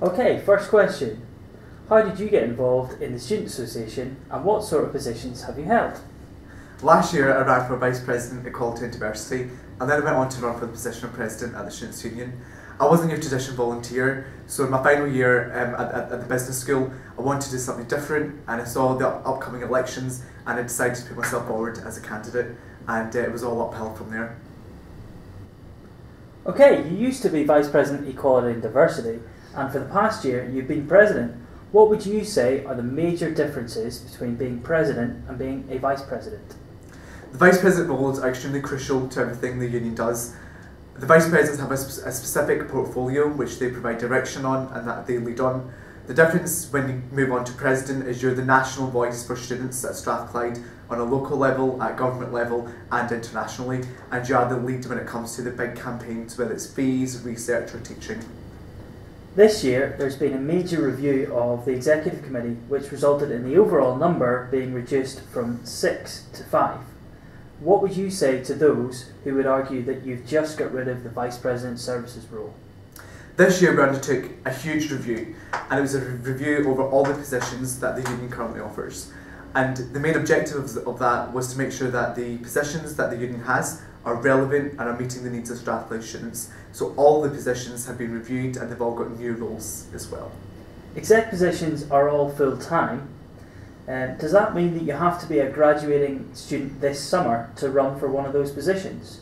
Okay, first question. How did you get involved in the Student Association and what sort of positions have you held? Last year I ran for Vice President at Quality and Diversity, and then I went on to run for the position of President at the Students' Union. I wasn't your traditional volunteer, so in my final year at the business school I wanted to do something different, and I saw the upcoming elections and I decided to put myself forward as a candidate, and it was all uphill from there. Okay, you used to be Vice President Equality and Diversity, and for the past year you've been President. What would you say are the major differences between being President and being a Vice President? The Vice President roles are extremely crucial to everything the union does. The Vice Presidents have a specific portfolio which they provide direction on and that they lead on. The difference when you move on to President is you're the national voice for students at Strathclyde on a local level, at government level and internationally, and you are the lead when it comes to the big campaigns, whether it's fees, research or teaching. This year there's been a major review of the Executive Committee which resulted in the overall number being reduced from 6 to 5. What would you say to those who would argue that you've just got rid of the Vice President Services role? This year we undertook a huge review, and it was a review over all the positions that the union currently offers. And the main objective of that was to make sure that the positions that the union has are relevant and are meeting the needs of Strathclyde students. So all the positions have been reviewed and they've all got new roles as well. Exec positions are all full-time. Does that mean that you have to be a graduating student this summer to run for one of those positions?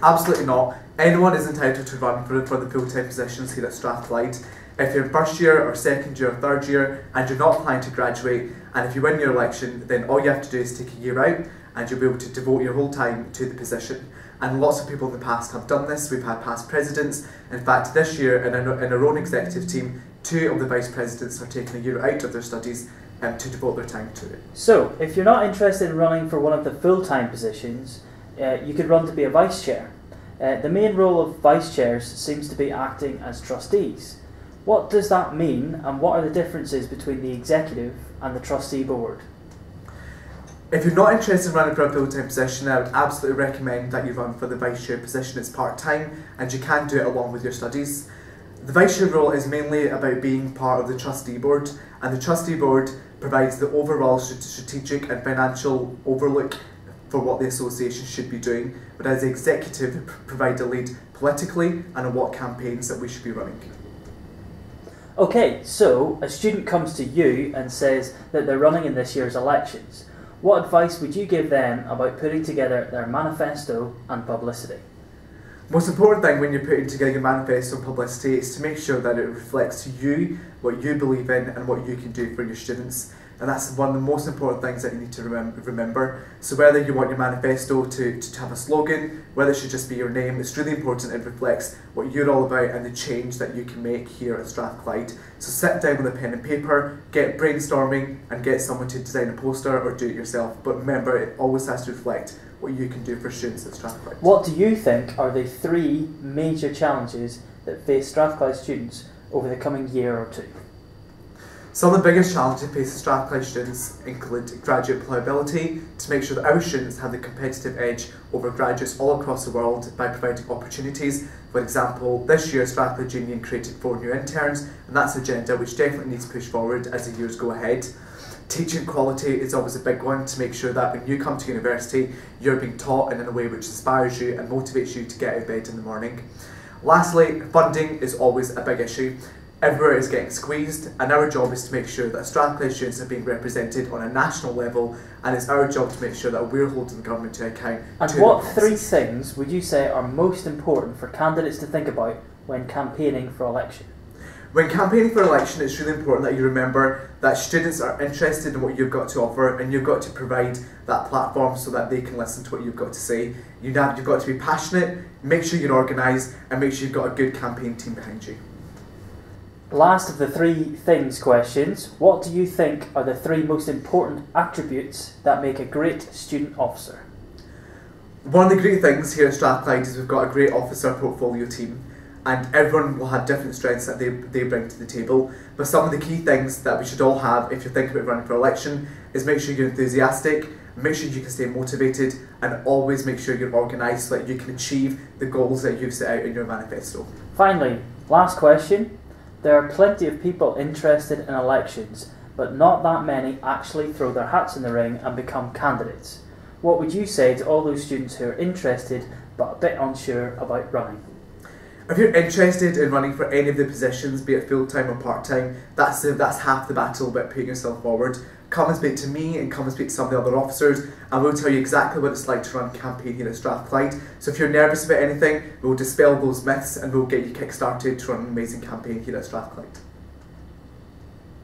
Absolutely not. Anyone is entitled to run for the full-time positions here at Strathclyde. If you're in first year or second year or third year and you're not planning to graduate, and if you win your election, then all you have to do is take a year out and you'll be able to devote your whole time to the position. And lots of people in the past have done this. We've had past presidents. In fact, this year in our own executive team, 2 of the vice presidents are taking a year out of their studies to devote their time to it. So, if you're not interested in running for one of the full-time positions, you could run to be a vice chair. The main role of vice chairs seems to be acting as trustees. What does that mean, and what are the differences between the executive and the trustee board? If you're not interested in running for a full-time position, I would absolutely recommend that you run for the vice chair position. It's part-time and you can do it along with your studies. The vice chair role is mainly about being part of the trustee board, and the trustee board provides the overall strategic and financial overlook for what the association should be doing, but as the executive provide a lead politically and on what campaigns that we should be running. Okay, so a student comes to you and says that they're running in this year's elections. What advice would you give them about putting together their manifesto and publicity? Most important thing when you're putting together your manifesto and publicity is to make sure that it reflects to you what you believe in and what you can do for your students. And that's one of the most important things that you need to remember. So whether you want your manifesto to have a slogan, whether it should just be your name, it's really important it reflects what you're all about and the change that you can make here at Strathclyde. So sit down with a pen and paper, get brainstorming and get someone to design a poster or do it yourself. But remember, it always has to reflect what you can do for students at Strathclyde. What do you think are the 3 major challenges that face Strathclyde students over the coming year or 2? Some of the biggest challenges facing Strathclyde students include graduate employability, to make sure that our students have the competitive edge over graduates all across the world by providing opportunities. For example, this year Strathclyde Union created 4 new interns, and that's an agenda which definitely needs to push forward as the years go ahead. Teaching quality is always a big one, to make sure that when you come to university you're being taught in a way which inspires you and motivates you to get out of bed in the morning. Lastly, funding is always a big issue. Everywhere is getting squeezed, and our job is to make sure that Strathclyde students are being represented on a national level, and it's our job to make sure that we're holding the government to account. And what 3 things would you say are most important for candidates to think about when campaigning for election? When campaigning for election, it's really important that you remember that students are interested in what you've got to offer, and you've got to provide that platform so that they can listen to what you've got to say. You've got to be passionate, make sure you're organised, and make sure you've got a good campaign team behind you. Last of the 3 things questions, what do you think are the 3 most important attributes that make a great student officer? One of the great things here at Strathclyde is we've got a great officer portfolio team, and everyone will have different strengths that they bring to the table. But some of the key things that we should all have if you're thinking about running for election is make sure you're enthusiastic, make sure you can stay motivated, and always make sure you're organised so that you can achieve the goals that you've set out in your manifesto. Finally, last question. There are plenty of people interested in elections, but not that many actually throw their hats in the ring and become candidates. What would you say to all those students who are interested but a bit unsure about running? If you're interested in running for any of the positions, be it full-time or part-time, that's half the battle about putting yourself forward. Come and speak to me and come and speak to some of the other officers, and we'll tell you exactly what it's like to run a campaign here at Strathclyde. So if you're nervous about anything, we'll dispel those myths and we'll get you kick-started to run an amazing campaign here at Strathclyde.